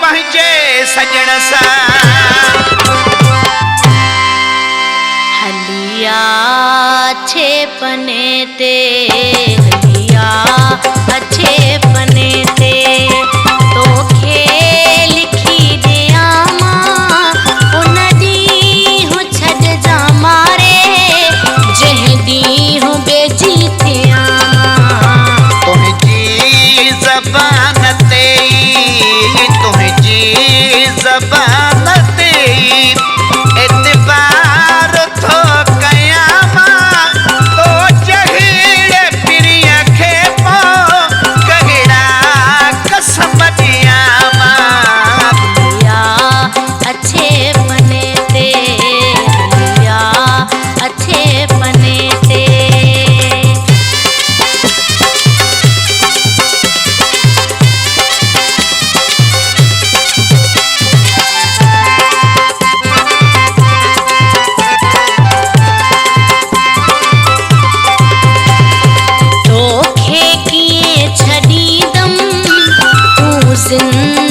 पंहिंजे सजण सां हलिया अच्छे पने ते हलिया अच्छे पने ते तोखे लिखी दिया मां उन दी हूं छॾ जा मारे जंहिं दी हूं बेजी थिया तुंहिंजी ज़बान ते तुंहिंजी ज़बान ते एतबार थो कयां मां तो जहिड़े पिरीअ खे पोइ कहिड़ा कसम ॾियां मां हलिया अच्छे पने ते हलिया अच्छे पने ते तोखे कीअं छॾींदमि तूं ज़िंदगी